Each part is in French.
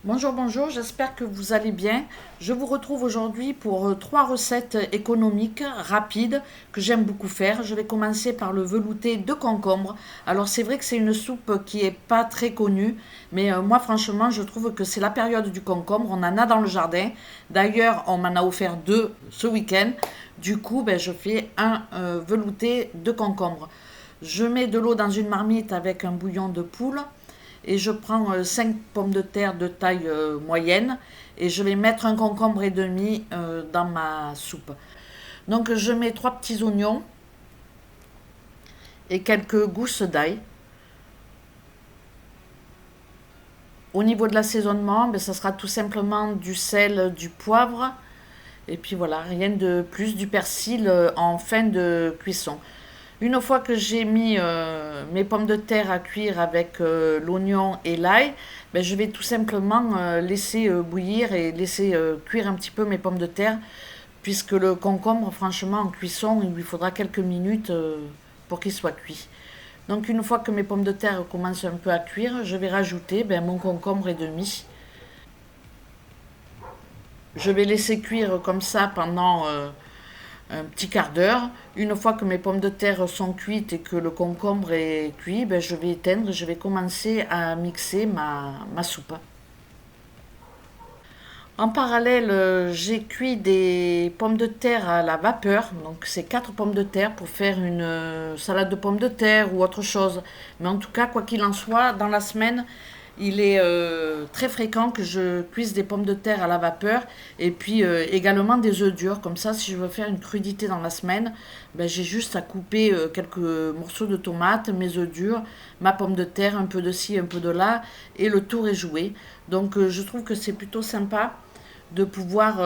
Bonjour, bonjour, j'espère que vous allez bien. Je vous retrouve aujourd'hui pour trois recettes économiques, rapides, que j'aime beaucoup faire. Je vais commencer par le velouté de concombre. Alors c'est vrai que c'est une soupe qui est pas très connue, mais moi franchement je trouve que c'est la période du concombre. On en a dans le jardin. D'ailleurs on m'en a offert deux ce week-end. Du coup je fais un velouté de concombre. Je mets de l'eau dans une marmite avec un bouillon de poule et je prends 5 pommes de terre de taille moyenne et je vais mettre un concombre et demi dans ma soupe. Donc je mets 3 petits oignons et quelques gousses d'ail. Au niveau de l'assaisonnement, ça sera tout simplement du sel, du poivre et puis voilà, rien de plus, du persil en fin de cuisson. Une fois que j'ai mis mes pommes de terre à cuire avec l'oignon et l'ail, je vais tout simplement laisser bouillir et laisser cuire un petit peu mes pommes de terre, puisque le concombre, franchement, en cuisson, il lui faudra quelques minutes pour qu'il soit cuit. Donc une fois que mes pommes de terre commencent un peu à cuire, je vais rajouter mon concombre et demi. Je vais laisser cuire comme ça pendant un petit quart d'heure. Une fois que mes pommes de terre sont cuites et que le concombre est cuit, je vais éteindre et je vais commencer à mixer ma soupe. En parallèle, j'ai cuit des pommes de terre à la vapeur. Donc c'est 4 pommes de terre pour faire une salade de pommes de terre ou autre chose. Mais en tout cas, quoi qu'il en soit, dans la semaine, il est très fréquent que je cuise des pommes de terre à la vapeur et puis également des œufs durs. Comme ça, si je veux faire une crudité dans la semaine, j'ai juste à couper quelques morceaux de tomates, mes œufs durs, ma pomme de terre, un peu de ci, un peu de là, et le tour est joué. Donc je trouve que c'est plutôt sympa de pouvoir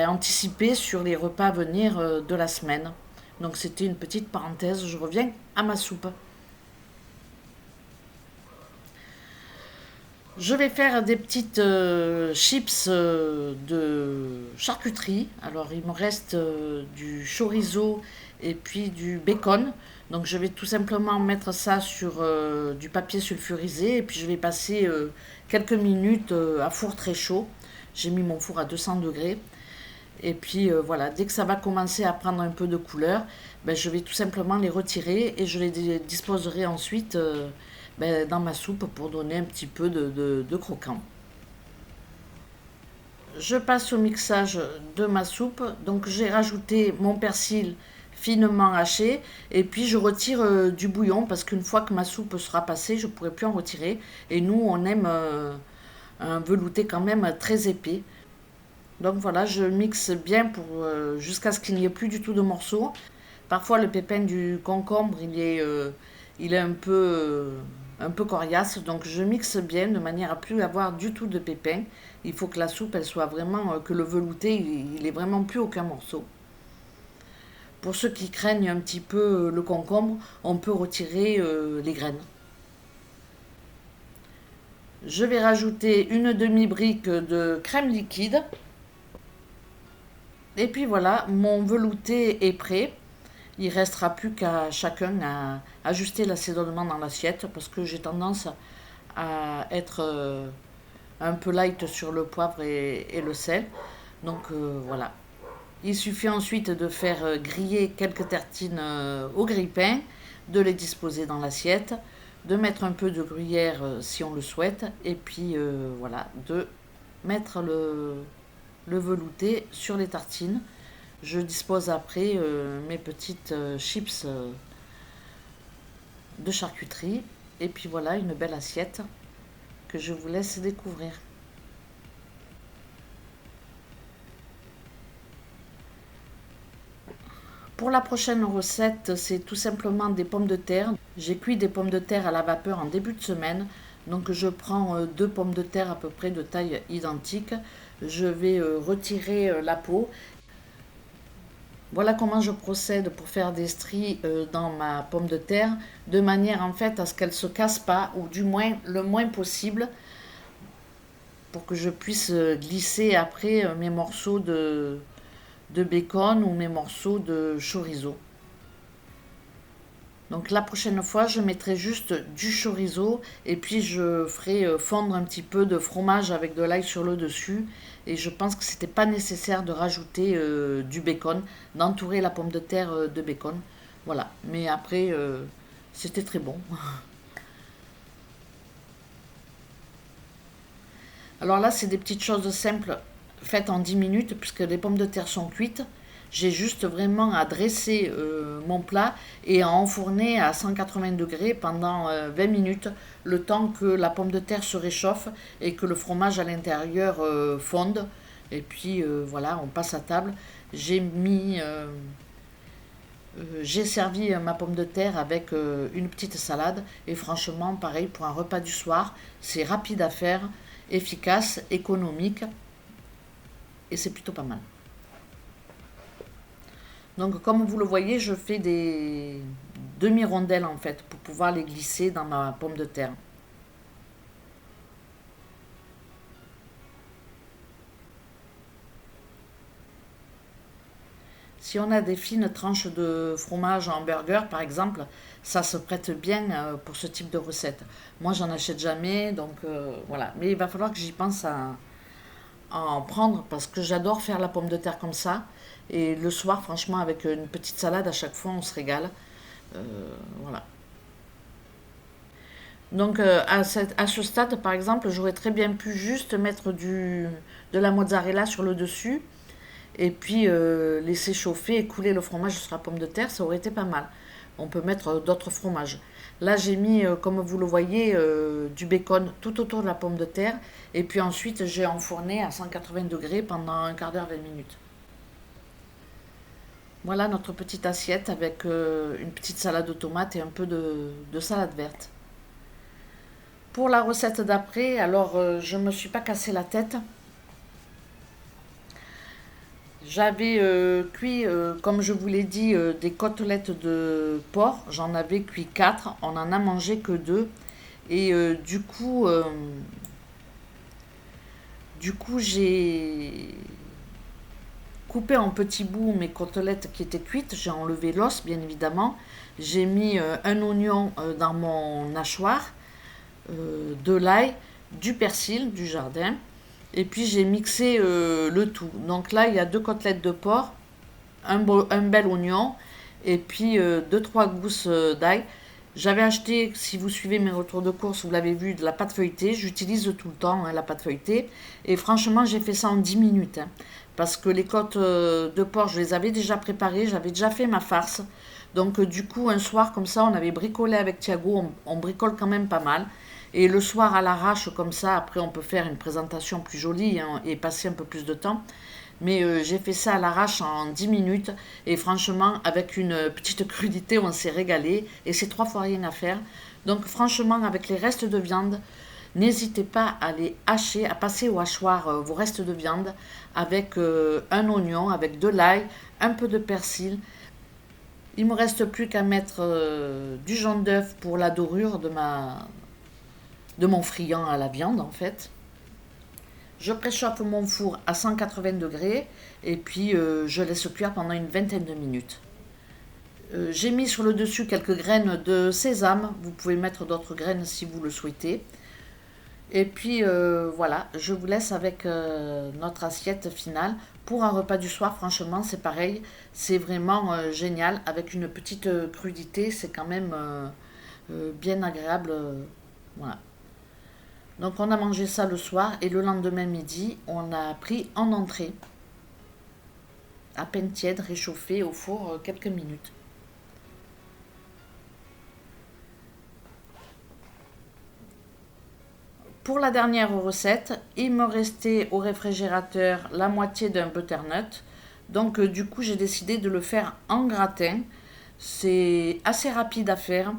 anticiper sur les repas à venir de la semaine. Donc c'était une petite parenthèse, je reviens à ma soupe. Je vais faire des petites chips de charcuterie. Alors il me reste du chorizo et puis du bacon. Donc je vais tout simplement mettre ça sur du papier sulfurisé et puis je vais passer quelques minutes à four très chaud. J'ai mis mon four à 200 degrés. Et puis voilà, dès que ça va commencer à prendre un peu de couleur, je vais tout simplement les retirer et je les disposerai ensuite dans ma soupe pour donner un petit peu de croquant. Je passe au mixage de ma soupe. Donc j'ai rajouté mon persil finement haché et puis je retire du bouillon parce qu'une fois que ma soupe sera passée, je ne pourrai plus en retirer. Et nous, on aime un velouté quand même très épais. Donc voilà, je mixe bien pour jusqu'à ce qu'il n'y ait plus du tout de morceaux. Parfois le pépin du concombre, il est un peu coriace, donc je mixe bien de manière à plus avoir du tout de pépins. Il faut que la soupe elle soit vraiment que le velouté, il est vraiment plus aucun morceau. Pour ceux qui craignent un petit peu le concombre, on peut retirer les graines. Je vais rajouter une demi-brique de crème liquide. Et puis voilà, mon velouté est prêt. Il restera plus qu'à chacun à ajuster l'assaisonnement dans l'assiette parce que j'ai tendance à être un peu light sur le poivre et le sel. Donc voilà. Il suffit ensuite de faire griller quelques tartines au grille-pain, de les disposer dans l'assiette, de mettre un peu de gruyère si on le souhaite, et puis voilà, de mettre le velouté sur les tartines. Je dispose après mes petites chips de charcuterie. Et puis voilà, une belle assiette que je vous laisse découvrir. Pour la prochaine recette, c'est tout simplement des pommes de terre. J'ai cuit des pommes de terre à la vapeur en début de semaine. Donc je prends deux pommes de terre à peu près de taille identique. Je vais retirer la peau. Voilà comment je procède pour faire des stries dans ma pomme de terre, de manière en fait à ce qu'elle ne se casse pas, ou du moins le moins possible, pour que je puisse glisser après mes morceaux de bacon ou mes morceaux de chorizo. Donc la prochaine fois, je mettrai juste du chorizo et puis je ferai fondre un petit peu de fromage avec de l'ail sur le dessus. Et je pense que c'était pas nécessaire de rajouter du bacon, d'entourer la pomme de terre de bacon. Voilà. Mais après, c'était très bon. Alors là, c'est des petites choses simples faites en 10 minutes puisque les pommes de terre sont cuites. J'ai juste vraiment à dresser mon plat et à enfourner à 180 degrés pendant 20 minutes, le temps que la pomme de terre se réchauffe et que le fromage à l'intérieur fonde. Et puis voilà, on passe à table. J'ai servi ma pomme de terre avec une petite salade. Et franchement, pareil, pour un repas du soir, c'est rapide à faire, efficace, économique. Et c'est plutôt pas mal. Donc comme vous le voyez, je fais des demi-rondelles en fait pour pouvoir les glisser dans ma pomme de terre. Si on a des fines tranches de fromage en burger par exemple, ça se prête bien pour ce type de recette. Moi j'en achète jamais, donc voilà. Mais il va falloir que j'y pense à en prendre parce que j'adore faire la pomme de terre comme ça. Et le soir, franchement, avec une petite salade, à chaque fois, on se régale. Voilà. Donc, à ce stade, par exemple, j'aurais très bien pu juste mettre de la mozzarella sur le dessus et puis laisser chauffer et couler le fromage sur la pomme de terre. Ça aurait été pas mal. On peut mettre d'autres fromages. Là, j'ai mis, comme vous le voyez, du bacon tout autour de la pomme de terre. Et puis ensuite, j'ai enfourné à 180 degrés pendant un quart d'heure, 20 minutes. Voilà notre petite assiette avec une petite salade de tomates et un peu de salade verte. Pour la recette d'après, alors je ne me suis pas cassé la tête. J'avais cuit, comme je vous l'ai dit, des côtelettes de porc. J'en avais cuit 4. On n'en a mangé que 2. Et du coup, j'ai coupé en petits bouts mes côtelettes qui étaient cuites. J'ai enlevé l'os, bien évidemment. J'ai mis un oignon dans mon hachoir, de l'ail, du persil du jardin. Et puis j'ai mixé le tout. Donc là, il y a 2 côtelettes de porc, un bel oignon et puis 2-3 gousses d'ail. J'avais acheté, si vous suivez mes retours de course, vous l'avez vu, de la pâte feuilletée. J'utilise tout le temps la pâte feuilletée. Et franchement, j'ai fait ça en 10 minutes. Parce que les côtes de porc, je les avais déjà préparées. J'avais déjà fait ma farce. Donc du coup, un soir comme ça, on avait bricolé avec Thiago. On bricole quand même pas mal. Et le soir à l'arrache, comme ça, après on peut faire une présentation plus jolie hein, et passer un peu plus de temps. Mais j'ai fait ça à l'arrache en 10 minutes. Et franchement, avec une petite crudité, on s'est régalé. Et c'est 3 fois rien à faire. Donc franchement, avec les restes de viande, n'hésitez pas à les hacher, à passer au hachoir vos restes de viande avec un oignon, avec de l'ail, un peu de persil. Il me reste plus qu'à mettre du jaune d'œuf pour la dorure de mon friand à la viande en fait. Je préchauffe mon four à 180 degrés et puis je laisse cuire pendant une vingtaine de minutes. J'ai mis sur le dessus quelques graines de sésame. Vous pouvez mettre d'autres graines si vous le souhaitez. Et puis voilà, je vous laisse avec notre assiette finale. Pour un repas du soir, franchement, c'est pareil. C'est vraiment génial. Avec une petite crudité, c'est quand même bien agréable. Voilà. Donc on a mangé ça le soir et le lendemain midi, on a pris en entrée, à peine tiède, réchauffé au four quelques minutes. Pour la dernière recette, il me restait au réfrigérateur la moitié d'un butternut. Donc du coup, j'ai décidé de le faire en gratin. C'est assez rapide à faire.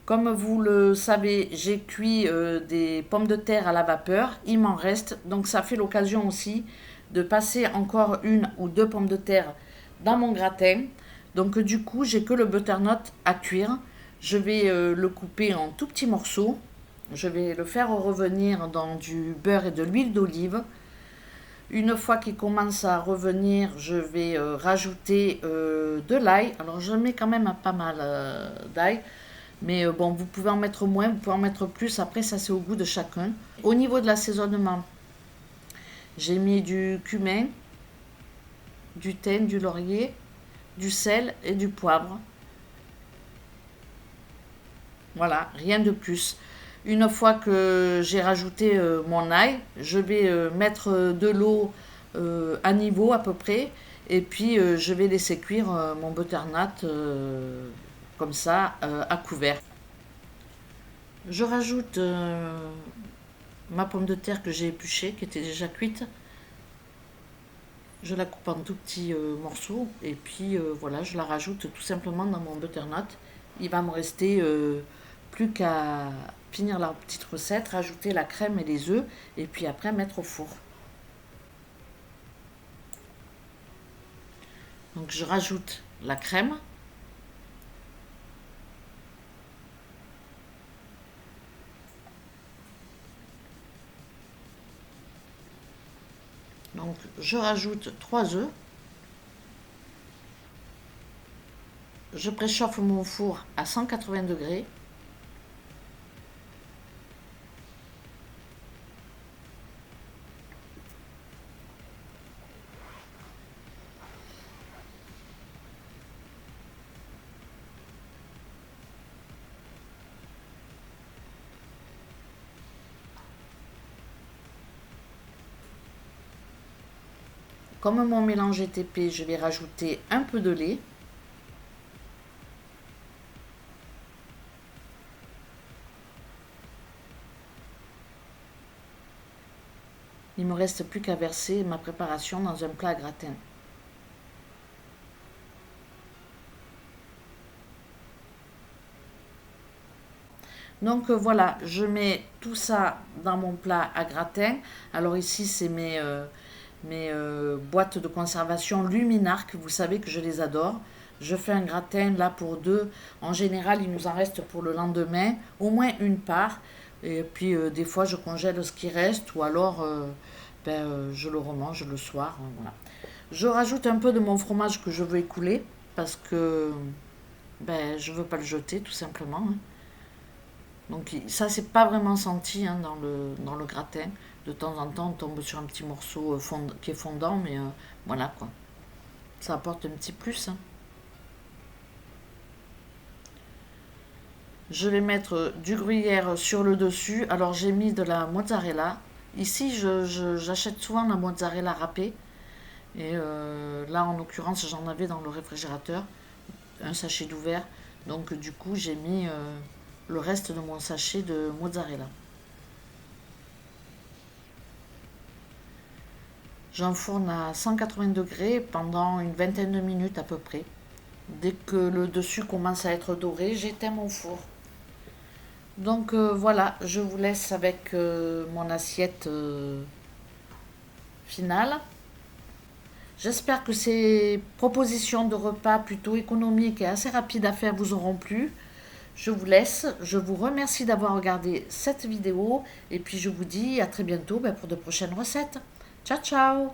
Comme vous le savez, j'ai cuit des pommes de terre à la vapeur. Il m'en reste. Donc ça fait l'occasion aussi de passer encore 1 ou 2 pommes de terre dans mon gratin. Donc du coup, j'ai que le butternut à cuire. Je vais le couper en tout petits morceaux. Je vais le faire revenir dans du beurre et de l'huile d'olive. Une fois qu'il commence à revenir, je vais rajouter de l'ail. Alors je mets quand même pas mal d'ail. Mais bon, vous pouvez en mettre moins, vous pouvez en mettre plus. Après, ça c'est au goût de chacun. Au niveau de l'assaisonnement, j'ai mis du cumin, du thym, du laurier, du sel et du poivre. Voilà, rien de plus. Une fois que j'ai rajouté mon ail, je vais mettre de l'eau à niveau à peu près. Et puis je vais laisser cuire mon butternut comme ça à couvert. Je rajoute ma pomme de terre que j'ai épluchée, qui était déjà cuite. Je la coupe en tout petits morceaux et puis voilà, je la rajoute tout simplement dans mon butternut. Il va me rester plus qu'à finir la petite recette, rajouter la crème et les œufs et puis après mettre au four. Donc je rajoute la crème. Donc je rajoute 3 œufs. Je préchauffe mon four à 180 degrés. Comme mon mélange est épais, je vais rajouter un peu de lait. Il me reste plus qu'à verser ma préparation dans un plat à gratin. Donc voilà, je mets tout ça dans mon plat à gratin. Alors ici, c'est mes boîtes de conservation Luminarc. Vous savez que je les adore. Je fais un gratin là pour deux. En général, il nous en reste pour le lendemain, au moins une part. Et puis des fois, je congèle ce qui reste ou alors je le remange le soir. Voilà. Je rajoute un peu de mon fromage que je veux écouler parce que je ne veux pas le jeter tout simplement, hein. Donc ça, c'est pas vraiment senti hein, dans le gratin. De temps en temps, on tombe sur un petit morceau qui est fondant, mais voilà quoi. Ça apporte un petit plus, hein. Je vais mettre du gruyère sur le dessus. Alors j'ai mis de la mozzarella. Ici, j'achète souvent la mozzarella râpée. Et là, en l'occurrence, j'en avais dans le réfrigérateur, un sachet d'ouvert. Donc du coup, j'ai mis le reste de mon sachet de mozzarella. J'enfourne à 180 degrés pendant une vingtaine de minutes à peu près. Dès que le dessus commence à être doré, j'éteins mon four. Donc voilà, je vous laisse avec mon assiette finale. J'espère que ces propositions de repas plutôt économiques et assez rapides à faire vous auront plu. Je vous laisse, je vous remercie d'avoir regardé cette vidéo et puis je vous dis à très bientôt pour de prochaines recettes. Ciao ciao!